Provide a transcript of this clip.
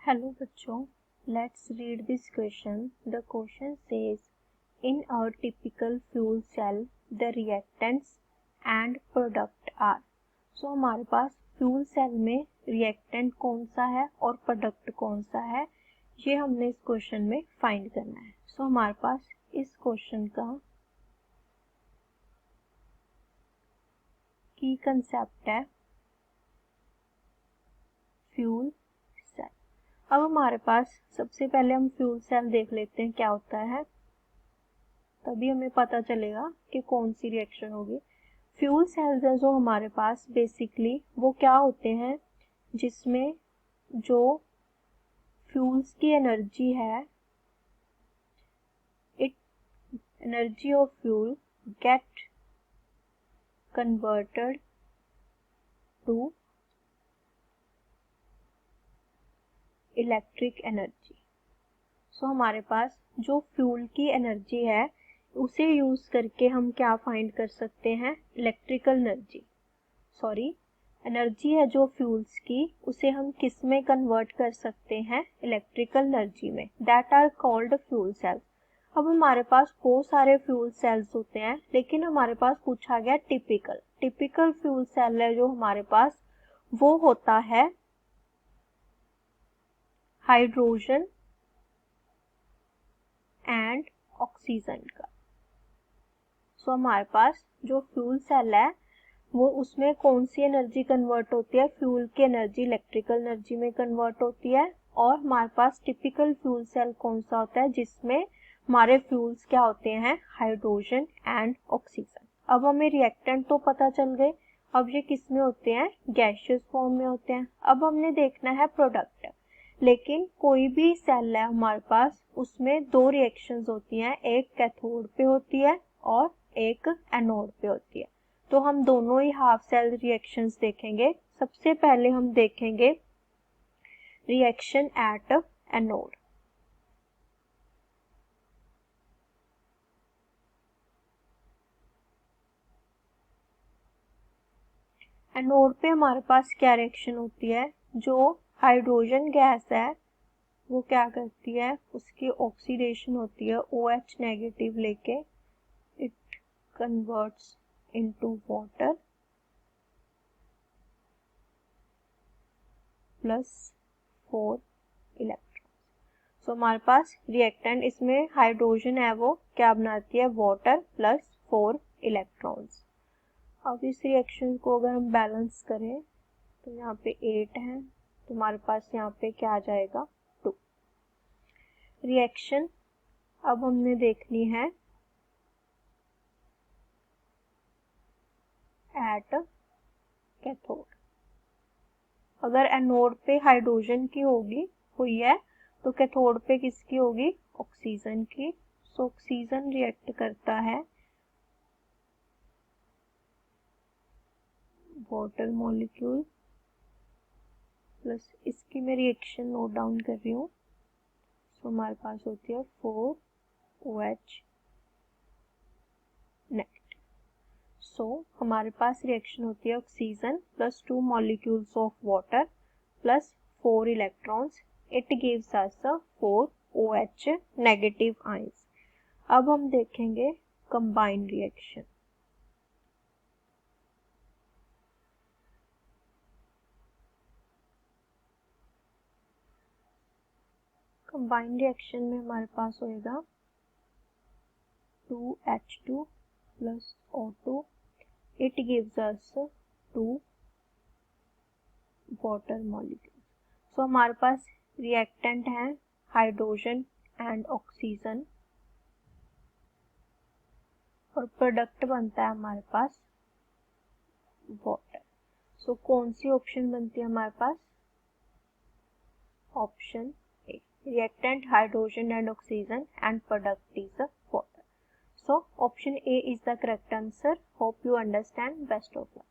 Hello बच्चों, let's read this question. The question says, in a typical fuel cell, the reactants and product are. So हमारे पास fuel cell में reactant कौन सा है और product कौन सा है, ये हमने इस क्वेश्चन में फाइंड करना है. सो हमारे पास इस क्वेश्चन का की कंसेप्ट है फ्यूल. अब हमारे पास सबसे पहले हम फ्यूल सेल देख लेते हैं क्या होता है, तभी हमें पता चलेगा कि कौन सी रिएक्शन होगी. फ्यूल सेल्स है जो हमारे पास बेसिकली वो क्या होते हैं जिसमें जो फ्यूल्स की एनर्जी है, it energy of fuel get converted to electric energy. So हमारे पास जो फ्यूल की एनर्जी है उसे यूज करके हम क्या फाइंड कर सकते हैं, इलेक्ट्रिकल एनर्जी है जो फ्यूल्स की, उसे हम किस में कन्वर्ट कर सकते हैं, इलेक्ट्रिकल एनर्जी में. That are called fuel cells. अब हमारे पास बहुत सारे फ्यूल सेल्स होते हैं, लेकिन हमारे पास पूछा गया टिपिकल फ्यूल सेल है जो हमारे पास वो होता है हाइड्रोजन एंड ऑक्सीजन का. सो हमारे पास जो फ्यूल सेल है वो उसमें कौन सी एनर्जी कन्वर्ट होती है, फ्यूल की एनर्जी इलेक्ट्रिकल एनर्जी में कन्वर्ट होती है. और हमारे पास टिपिकल फ्यूल सेल कौन सा होता है जिसमें हमारे फ्यूल्स क्या होते हैं, हाइड्रोजन एंड ऑक्सीजन. अब हमें रिएक्टेंट तो पता चल गए, अब ये किस में होते हैं, गैसियस फॉर्म में होते हैं. अब हमने देखना है प्रोडक्ट. लेकिन कोई भी सेल है हमारे पास उसमें दो रिएक्शंस होती हैं, एक कैथोड पे होती है और एक एनोड पे होती है. तो हम दोनों ही हाफ सेल रिएक्शंस देखेंगे. सबसे पहले हम देखेंगे रिएक्शन एट एनोड. एनोड पे हमारे पास क्या रिएक्शन होती है, जो हाइड्रोजन गैस है वो क्या करती है, उसकी ऑक्सीडेशन होती है OH नेगेटिव लेके, it converts into water plus 4 electron. So हमारे पास रिएक्टेंट इसमें हाइड्रोजन है वो क्या बनाती है, वाटर प्लस 4 इलेक्ट्रॉन्स. अब इस रिएक्शन को अगर हम बैलेंस करें तो यहाँ पे 8 है, तो हमारे पास यहाँ पे क्या आ जाएगा, 2. रिएक्शन अब हमने देखनी है एट कैथोड. अगर एनोड पे हाइड्रोजन की हुई है तो कैथोड पे किसकी होगी, ऑक्सीजन की. सो ऑक्सीजन रिएक्ट करता है वाटर मॉलिक्यूल प्लस, इसकी मैं रिएक्शन नोट डाउन कर रही हूँ. सो हमारे पास होती है 4OH नेगेटिव. सो हमारे पास रिएक्शन होती है oxygen plus 2 molecules of water plus 4 electrons. It gives us 4OH negative ions. अब हम देखेंगे कंबाइंड रिएक्शन. कंबाइंड रिएक्शन में हमारे पास होएगा 2H2 plus O2. It gives us 2 water molecule. So हमारे पास रिएक्टेंट है हाइड्रोजन एंड ऑक्सीजन और प्रोडक्ट बनता है हमारे पास वाटर. सो कौन सी ऑप्शन बनती है हमारे पास, option A. Reactant hydrogen and oxygen and product is water. So option A is the correct answer. Hope you understand. Best of luck.